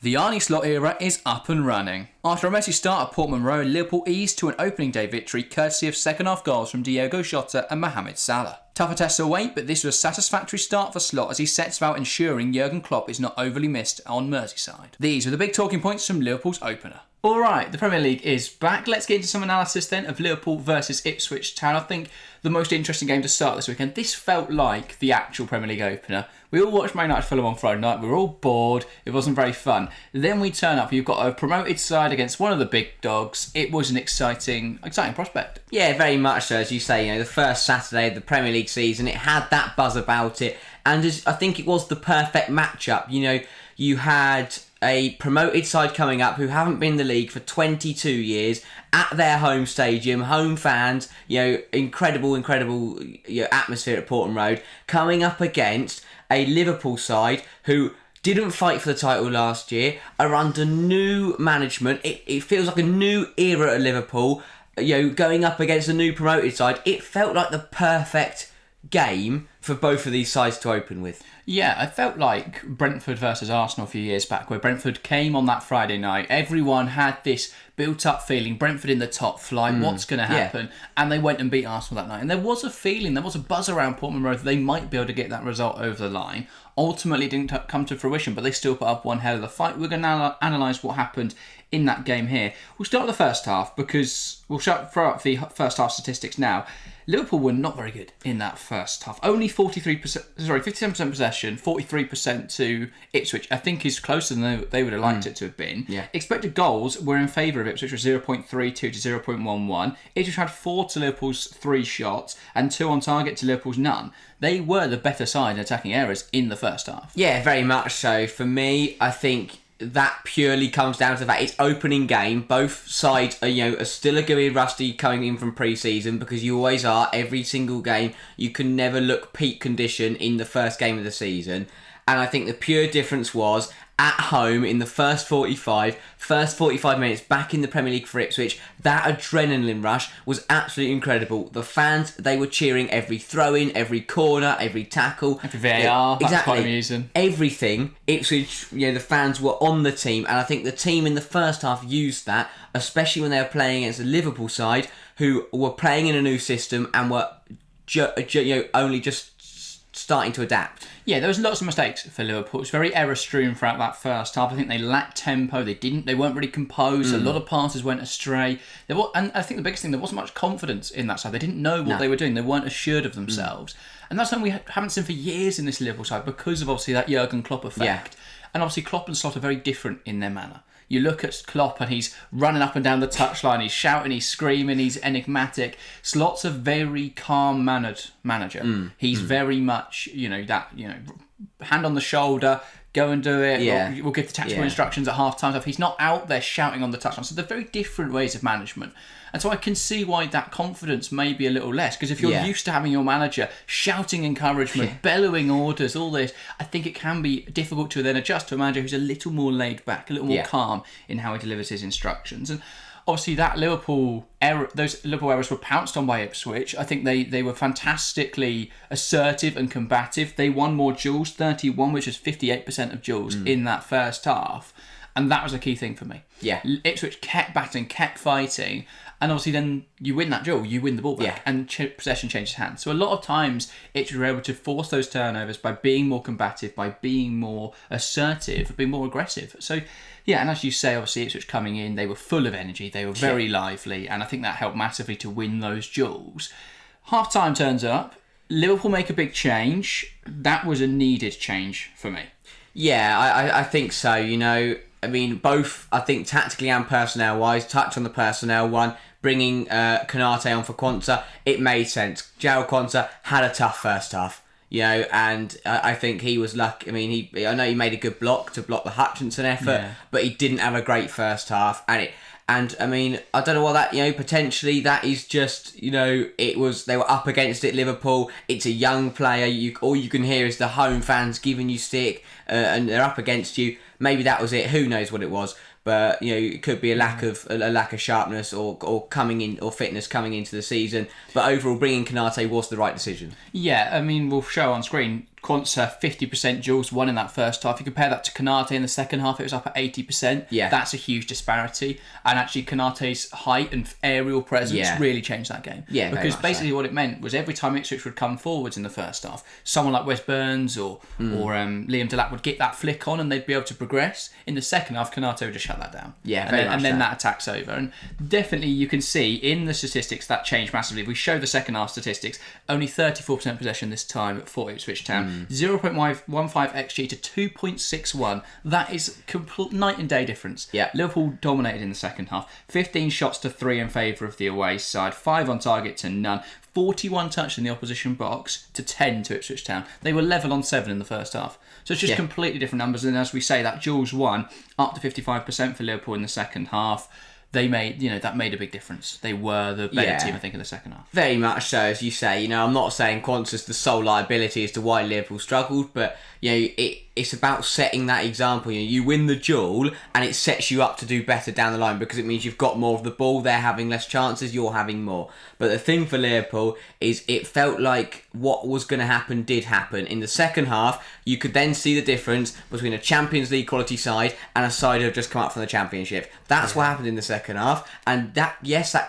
The Arne Slot era is up and running. After a messy start at Portman Road, Liverpool eased to an opening day victory courtesy of second-half goals from Diogo Jota and Mohamed Salah. Tougher tests await, but this was a satisfactory start for Slot as he sets about ensuring Jurgen Klopp is not overly missed on Merseyside. These were the big talking points from Liverpool's opener. Alright, the Premier League is back. Let's get into some analysis then of Liverpool versus Ipswich Town. I think the most interesting game to start this weekend. This felt like the actual Premier League opener. We all watched Man United Fulham on Friday night. We were all bored. It wasn't very fun. Then we turn up. You've got a promoted side against one of the big dogs. It was an exciting prospect. Yeah, very much so. As you say, the first Saturday of the Premier League season, it had that buzz about it. And I think it was the perfect matchup. You had a promoted side coming up who haven't been in the league for 22 years at their home stadium, home fans, incredible atmosphere at Portman Road, coming up against a Liverpool side who didn't fight for the title last year, are under new management. It feels like a new era at Liverpool, going up against a new promoted side. It felt like the perfect game for both of these sides to open with. Yeah, I felt like Brentford versus Arsenal a few years back, where Brentford came on that Friday night. Everyone had this built-up feeling, Brentford in the top flight, what's going to happen? Yeah. And they went and beat Arsenal that night. And there was a feeling, there was a buzz around Portman Road that they might be able to get that result over the line. Ultimately, it didn't come to fruition, but they still put up one hell of a fight. We're going to analyse what happened in that game here. We'll start with the first half, because we'll throw up the first half statistics now. Liverpool were not very good in that first half. Only 57% possession, 43% to Ipswich. I think is closer than they would have liked it to have been. Yeah. Expected goals were in favour of Ipswich, with 0.32 to 0.11. Ipswich had 4 to Liverpool's 3 shots and 2 on target to Liverpool's none. They were the better side in attacking areas in the first half. Yeah, very much so. For me, I think that purely comes down to the fact it's opening game. Both sides are still a bit rusty coming in from pre-season, because you always are every single game. You can never look peak condition in the first game of the season. And I think the pure difference was at home in the first 45 minutes back in the Premier League for Ipswich. That adrenaline rush was absolutely incredible. The fans, they were cheering every throw-in, every corner, every tackle. Every VAR, exactly. That's quite amusing. Everything. Ipswich, the fans were on the team, and I think the team in the first half used that, especially when they were playing against a Liverpool side who were playing in a new system and were only just starting to adapt. Yeah, there was lots of mistakes for Liverpool. It was very error-strewn throughout that first half. I think they lacked tempo. They weren't really composed. A lot of passes went astray. And I think the biggest thing, there wasn't much confidence in that side. They didn't know what they were doing. They weren't assured of themselves. And that's something we haven't seen for years in this Liverpool side, because of obviously that Jurgen Klopp effect. Yeah. And obviously Klopp and Slot are very different in their manner. You look at Klopp and he's running up and down the touchline, he's shouting, he's screaming, he's enigmatic. Slot's a very calm-mannered manager. He's very much, hand on the shoulder, go and do it. Yeah. We'll give the tactical instructions at half-time. He's not out there shouting on the touchline. So they're very different ways of management. And so I can see why that confidence may be a little less. Because if you're used to having your manager shouting encouragement, bellowing orders, all this, I think it can be difficult to then adjust to a manager who's a little more laid back, a little more calm in how he delivers his instructions. And obviously those Liverpool errors were pounced on by Ipswich. I think they were fantastically assertive and combative. They won more duels, 31, which is 58% of duels in that first half. And that was a key thing for me. Yeah. Ipswich kept battling, kept fighting. And obviously then you win that duel, you win the ball back, and possession changes hands. So a lot of times Ipswich were able to force those turnovers by being more combative, by being more assertive, being more aggressive. So yeah, and as you say, obviously Ipswich coming in, they were full of energy, they were very lively, and I think that helped massively to win those duels. Half-time turns up, Liverpool make a big change. That was a needed change for me. Yeah, I think so, both, I think, tactically and personnel-wise. Touch on the personnel one, bringing Konate on for Quansah, it made sense. Jarrell Quansah had a tough first half, and I think he was lucky. I know he made a good block to block the Hutchinson effort, but he didn't have a great first half, I don't know what that, potentially that is just, it was, they were up against it, Liverpool. It's a young player. All you can hear is the home fans giving you stick, and they're up against you. Maybe that was it. Who knows what it was? But it could be a lack of sharpness or coming in, or fitness coming into the season. But overall, bringing Konate was the right decision. Yeah, we'll show on screen. Quansah 50% duels won in that first half. You compare that to Konate in the second half, it was up at 80%. Yeah. That's a huge disparity. And actually Konate's height and aerial presence really changed that game. Yeah, because basically what it meant was every time Ipswich would come forwards in the first half, someone like Wes Burns or Liam Delap would get that flick on and they'd be able to progress. In the second half, Konate would just shut that down. Yeah, and then that attack's over. And definitely you can see in the statistics that changed massively. If we show the second half statistics, only 34% possession this time for Ipswich Town. 0.15 XG to 2.61. That is complete night and day difference. Yeah. Liverpool dominated in the second half. 15 shots to 3 in favour of the away side. 5 on target to none. 41 touches in the opposition box to 10 to Ipswich Town. They were level on 7 in the first half. So it's just completely different numbers. And as we say, that duels won up to 55% for Liverpool in the second half. They made, that made a big difference. They were the better team, I think, in the second half. Very much so, as you say. I'm not saying Quansah's the sole liability as to why Liverpool struggled, but it's about setting that example. You win the duel, and it sets you up to do better down the line because it means you've got more of the ball. They're having less chances. You're having more. But the thing for Liverpool is it felt like what was going to happen did happen. In the second half, you could then see the difference between a Champions League quality side and a side who have just come up from the Championship. That's what happened in the second half, and that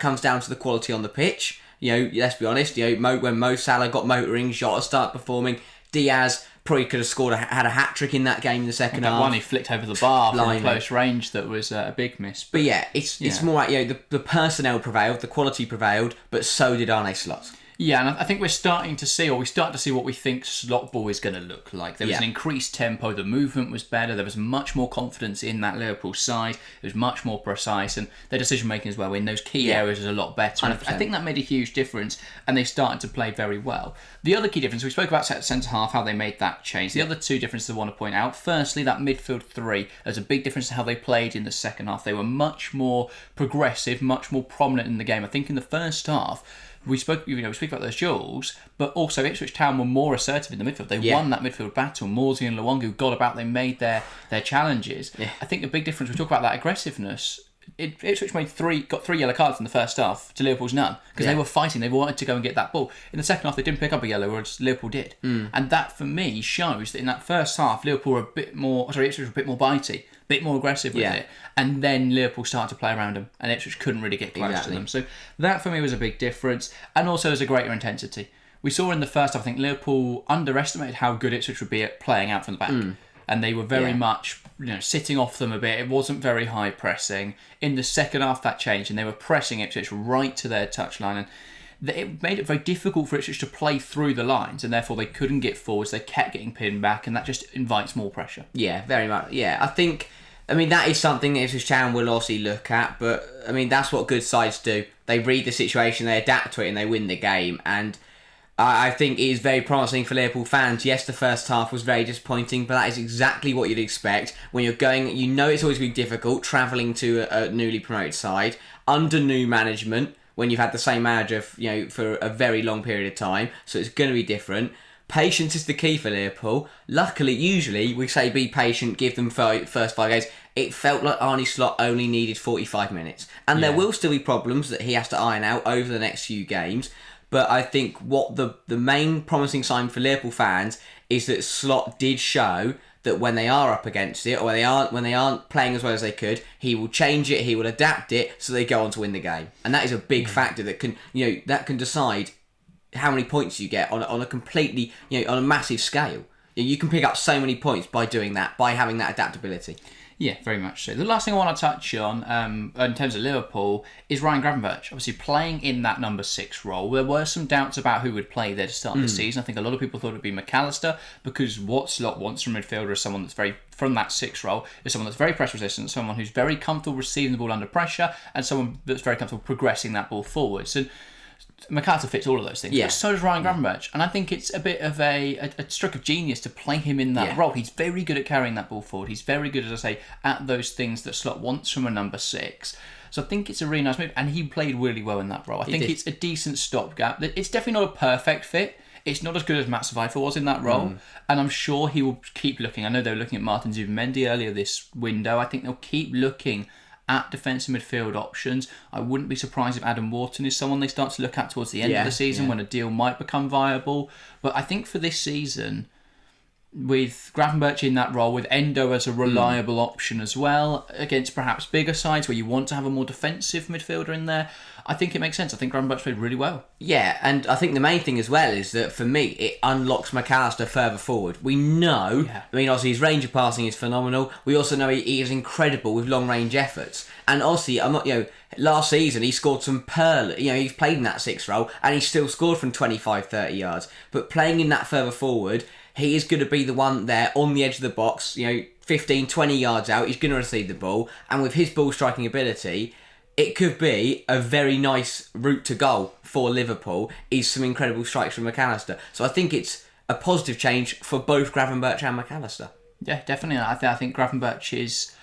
comes down to the quality on the pitch. Let's be honest. When Mo Salah got motoring, Jota started performing. Diaz probably could have had a hat trick in that game in the second half. One he flicked over the bar from close range that was a big miss. But it's more like the personnel prevailed, the quality prevailed, but so did Arne Slot. Yeah, and I think we start to see what we think slot ball is going to look like. There was an increased tempo, the movement was better, there was much more confidence in that Liverpool side, it was much more precise, and their decision making as well in those key areas was a lot better. And I think that made a huge difference, and they started to play very well. The other key difference, we spoke about centre half, how they made that change. The other two differences I want to point out, firstly, that midfield three, there's a big difference to how they played in the second half. They were much more progressive, much more prominent in the game. I think in the first half, we speak about those duels, but also Ipswich Town were more assertive in the midfield. They won that midfield battle. Morsey and Luongo got about, they made their challenges. Yeah. I think the big difference, we talk about that aggressiveness, Ipswich got 3 yellow cards in the first half to Liverpool's none, because they were fighting, they wanted to go and get that ball. In the second half, they didn't pick up a yellow, whereas Liverpool did. And that, for me, shows that in that first half, Ipswich were a bit more bitey, a bit more aggressive with it. And then Liverpool started to play around them, and Ipswich couldn't really get close to them. So that, for me, was a big difference. And also, there's a greater intensity. We saw in the first half, I think Liverpool underestimated how good Ipswich would be at playing out from the back. And they were very much, sitting off them a bit. It wasn't very high pressing. In the second half, that changed, and they were pressing Ipswich right to their touchline. And it made it very difficult for Ipswich to play through the lines, and therefore they couldn't get forwards. They kept getting pinned back, and that just invites more pressure. Yeah, very much. Yeah, I think... that is something that Ipswich Town will obviously look at, but, that's what good sides do. They read the situation, they adapt to it, and they win the game. And I think it is very promising for Liverpool fans. Yes, the first half was very disappointing, but that is exactly what you'd expect. When you're going, it's always going to be difficult, travelling to a newly promoted side, under new management, when you've had the same manager, for a very long period of time, so it's going to be different. Patience is the key for Liverpool. Luckily, usually, we say be patient, give them first 5 games. It felt like Arne Slot only needed 45 minutes. And there will still be problems that he has to iron out over the next few games. But I think what the main promising sign for Liverpool fans is that Slot did show that when they are up against it, or when they aren't playing as well as they could, he will change it, he will adapt it, so they go on to win the game. And that is a big factor that can decide how many points you get on a completely, on a massive scale. You can pick up so many points by doing that, by having that adaptability. Yeah, very much so. The last thing I want to touch on, in terms of Liverpool, is Ryan Gravenberch. Obviously, playing in that number 6 role. There were some doubts about who would play there to start the season. I think a lot of people thought it would be Mac Allister, because what Slot wants from midfielder is someone that's from that 6 role, is someone that's very press resistant, someone who's very comfortable receiving the ball under pressure, and someone that's very comfortable progressing that ball forwards. And McAllister fits all of those things, but so does Ryan Gravenberch, and I think it's a bit of a stroke of genius to play him in that role. He's very good at carrying that ball forward. He's very good, as I say, at those things that Slot wants from a number 6. So I think it's a really nice move, and he played really well in that role. I think it's a decent stopgap. It's definitely not a perfect fit. It's not as good as Matt Survivor was in that role, and I'm sure he will keep looking. I know they were looking at Martin Zubimendi earlier this window. I think they'll keep looking at defensive midfield options. I wouldn't be surprised if Adam Wharton is someone they start to look at towards the end of the season when a deal might become viable. But I think for this season, with Gravenberch in that role, with Endo as a reliable option as well, against perhaps bigger sides where you want to have a more defensive midfielder in there, I think it makes sense. I think Gravenberch played really well. Yeah, and I think the main thing as well is that for me, it unlocks Mac Allister further forward. We know, I mean, obviously his range of passing is phenomenal. We also know he is incredible with long range efforts. And obviously, last season he scored some he's played in that 6th role and he still scored from 25, 30 yards. But playing in that further forward, he is going to be the one there on the edge of the box, 15, 20 yards out, he's going to receive the ball. And with his ball striking ability, it could be a very nice route to goal for Liverpool, is some incredible strikes from Mac Allister. So I think it's a positive change for both Gravenberch and Mac Allister. Yeah, definitely. I think Gravenberch is...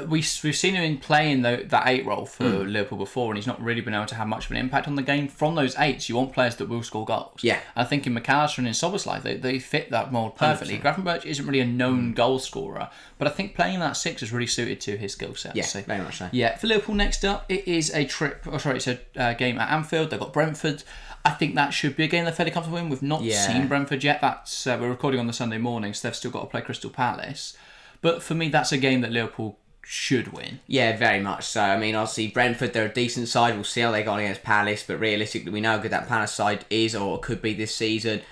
We've seen him playing that 8 role for Liverpool before, and he's not really been able to have much of an impact on the game. From those 8s, you want players that will score goals. Yeah. I think in Mac Allister and in Szoboszlai, they fit that mould perfectly. 100%. Gravenberch isn't really a known goal scorer, but I think playing that 6 is really suited to his skill set. Yeah, very much so. Yeah, for Liverpool next up, it's a game at Anfield. They've got Brentford. I think that should be a game they're fairly comfortable in. We've not seen Brentford yet. That's we're recording on the Sunday morning, so they've still got to play Crystal Palace. But for me, that's a game that Liverpool should win. Yeah, very much so. I mean, obviously, Brentford, they're a decent side. We'll see how they go against Palace, but realistically, we know how good that Palace side is or could be this season.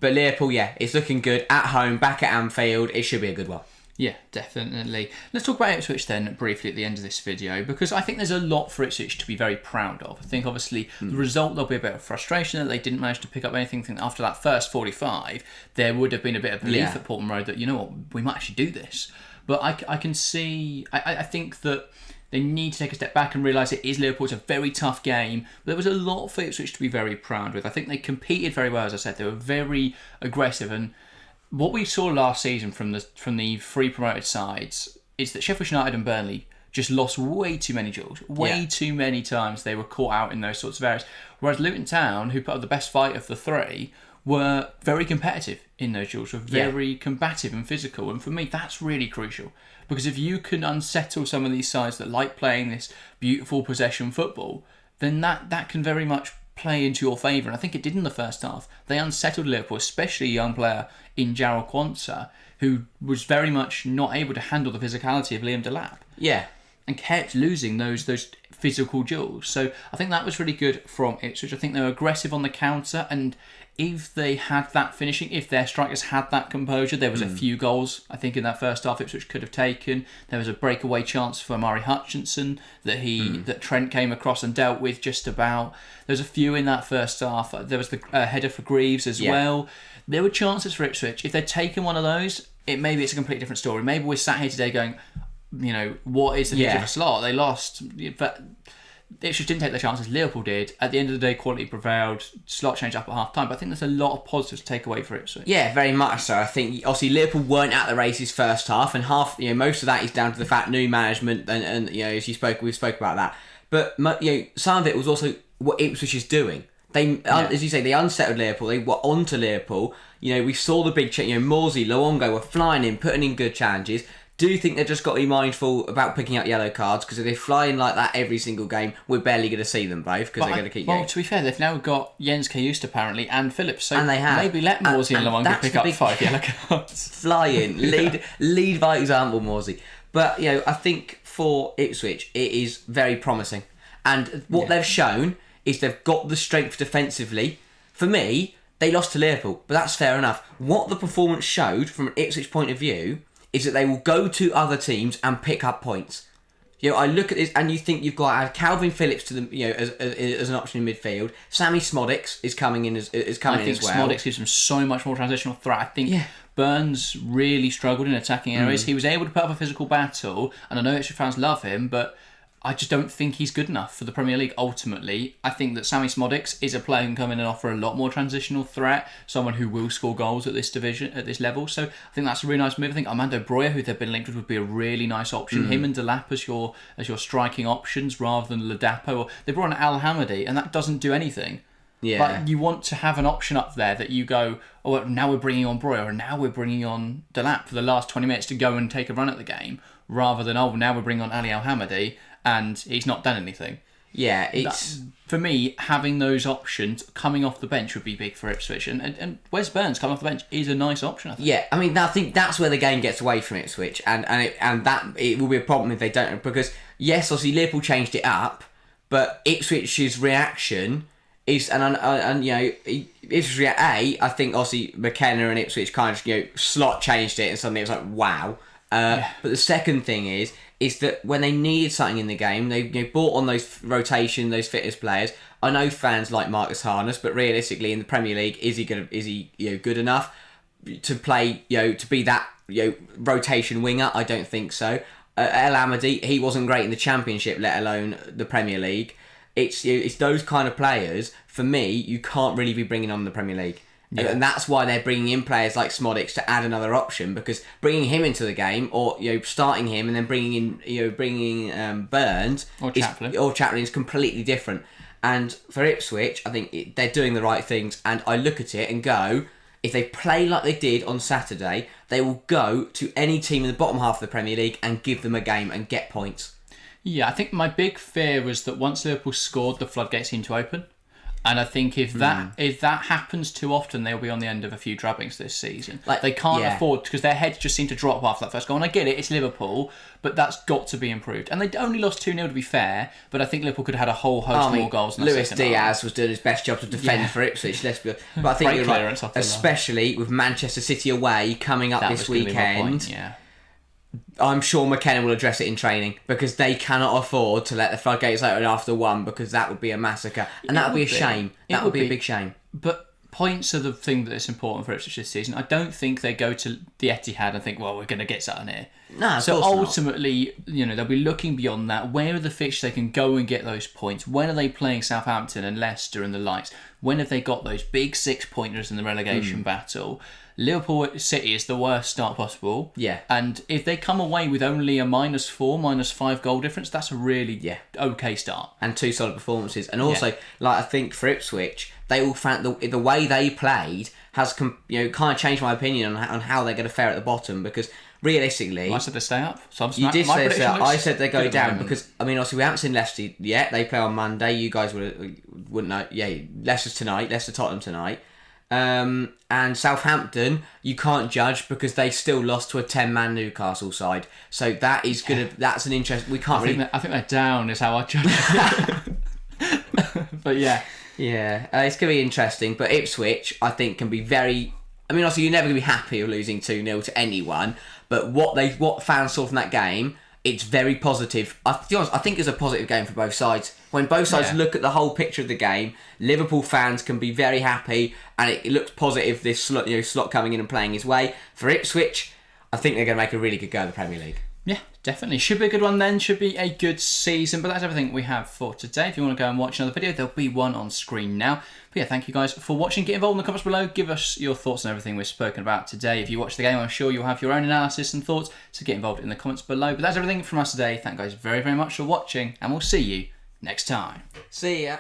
But Liverpool, it's looking good. At home, back at Anfield, it should be a good one. Yeah, definitely. Let's talk about Ipswich then briefly at the end of this video, because I think there's a lot for Ipswich to be very proud of. I think obviously the result, there'll be a bit of frustration that they didn't manage to pick up anything. I think after that first 45, there would have been a bit of belief at Portman Road that, you know what, we might actually do this. But I can see, I think that they need to take a step back and realise it is Liverpool. It's a very tough game. But there was a lot for Ipswich to be very proud with. I think they competed very well, as I said. They were very aggressive. And what we saw last season from the 3 promoted sides is that Sheffield United and Burnley just lost way too many duels. Way too many times they were caught out in those sorts of areas. Whereas Luton Town, who put up the best fight of the 3, were very competitive in those duels, were very combative and physical. And for me, that's really crucial. Because if you can unsettle some of these sides that like playing this beautiful possession football, then that can very much play into your favour. And I think it did in the first half. They unsettled Liverpool, especially a young player in Jarrell Quansah, who was very much not able to handle the physicality of Liam Delap. Yeah. And kept losing those physical duels. So I think that was really good from Ipswich. I think they were aggressive on the counter, and if they had that finishing, if their strikers had that composure, there was a few goals, I think, in that first half Ipswich could have taken. There was a breakaway chance for Murray Hutchinson that Trent came across and dealt with just about. There was a few in that first half. There was the header for Greaves as well. There were chances for Ipswich. If they'd taken one of those, maybe it's a completely different story. Maybe we're sat here today going, what is the future of a Slot? They lost, but Ipswich didn't take their chances. Liverpool did. At the end of the day, quality prevailed. Slot changed up at half time, but I think there's a lot of positives to take away for Ipswich. Yeah, very much so. I think obviously Liverpool weren't at the races first half, and most of that is down to the fact new management and as we spoke about that. But some of it was also what Ipswich is doing. They, as you say, they unsettled Liverpool. They were onto Liverpool. We saw the big change. Morsey, Luongo were flying in, putting in good challenges. Do you think they've just got to be mindful about picking up yellow cards? Because if they fly in like that every single game, we're barely going to see them both because they're going to keep Well, to be fair, they've now got Jens Kajust apparently and Phillips. So and they have. Maybe let Morsey and Luongo pick up 5 yellow cards. Fly in. Lead by example, Morsey. But, I think for Ipswich, it is very promising. And what they've shown is they've got the strength defensively. For me, they lost to Liverpool, but that's fair enough. What the performance showed from an Ipswich point of view is that they will go to other teams and pick up points. I look at this and you think you've got to add Calvin Phillips to the as an option in midfield. Sammy Smodics is coming in as well. I think Smodics gives them so much more transitional threat. I think Burns really struggled in attacking areas. He was able to put up a physical battle, and I know Ipswich fans love him, but I just don't think he's good enough for the Premier League ultimately. I think that Sammy Smodics is a player who can come in and offer a lot more transitional threat, someone who will score goals at this division, at this level. So I think that's a really nice move. I think Armando Broja, who they've been linked with, would be a really nice option. Him and Delap as your striking options rather than Ladapo. They brought in Al Hamadi, and that doesn't do anything. Yeah. But you want to have an option up there that you go, now we're bringing on Broja, or now we're bringing on Delap for the last 20 minutes to go and take a run at the game, rather than, now we're bringing on Ali Al Hamadi, and he's not done anything. Yeah, it's... For me, having those options coming off the bench would be big for Ipswich. And Wes Burns coming off the bench is a nice option, I think. Yeah, I mean, I think that's where the game gets away from Ipswich. And it will be a problem if they don't. Because, yes, obviously, Liverpool changed it up, but Ipswich's reaction is... And you know, Ipswich, I think, obviously, McKenna and Ipswich kind of, you know, Slot changed it and suddenly it was like, wow. But the second thing is that when they needed something in the game, they brought on those rotation, those fittest players. I know fans like Marcus Harness, but realistically, in the Premier League, is he good enough to play? To be that rotation winger? I don't think so. El Amadi, he wasn't great in the Championship, let alone the Premier League. It's those kind of players. For me, you can't really be bringing on the Premier League. Yeah. And that's why they're bringing in players like Smodics to add another option, because bringing him into the game, or starting him and then bringing in Burns or Chaplin is completely different. And for Ipswich, I think they're doing the right things. And I look at it and go, if they play like they did on Saturday, they will go to any team in the bottom half of the Premier League and give them a game and get points. Yeah, I think my big fear was that once Liverpool scored, the floodgates seemed to open. And I think if that happens too often, they'll be on the end of a few drubbings this season. They can't afford, because their heads just seem to drop after that first goal. And I get it, it's Liverpool, but that's got to be improved. And they only lost 2-0 to be fair, but I think Liverpool could have had a whole host more goals in the Luis second Diaz half. was doing his best job to defend for Ipswich. But I think you're right, especially with Manchester City away coming up this weekend. I'm sure McKenna will address it in training, because they cannot afford to let the floodgates open after one, because that would be a massacre. And that would be a shame. That would be a big shame. But points are the thing that is important for Ipswich this season. I don't think they go to the Etihad and think, well, we're going to get something here. No, so ultimately, they'll be looking beyond that. Where are the fixtures they can go and get those points? When are they playing Southampton and Leicester and the likes? When have they got those big 6-pointers in the relegation battle? Liverpool City is the worst start possible. Yeah. And if they come away with only a -4, -5 goal difference, that's a really okay start. And 2 solid performances. And also, I think for Ipswich, they all found the way they played has kind of changed my opinion on how they're going to fare at the bottom, because realistically... I said they stay up. So you did say so. I said they go down because, obviously we haven't seen Leicester yet. They play on Monday. You guys wouldn't know. Yeah, Leicester's tonight. Leicester-Tottenham tonight. And Southampton, you can't judge because they still lost to a 10-man Newcastle side. So that is that's an interest. We can't I think they're down is how I judge it. But yeah, it's going to be interesting. But Ipswich, I think, can be very... obviously you're never going to be happy of losing 2-0 to anyone. But what fans saw from that game, it's very positive. To be honest, I think it's a positive game for both sides. When both sides look at the whole picture of the game, Liverpool fans can be very happy, and it looks positive. This Slot coming in and playing his way. For Ipswich, I think they're going to make a really good go in the Premier League. Yeah, definitely. Should be a good one then. Should be a good season. But that's everything we have for today. If you want to go and watch another video, there'll be one on screen now. But yeah, thank you guys for watching. Get involved in the comments below. Give us your thoughts on everything we've spoken about today. If you watch the game, I'm sure you'll have your own analysis and thoughts. So get involved in the comments below. But that's everything from us today. Thank you guys very, very much for watching. And we'll see you next time. See ya.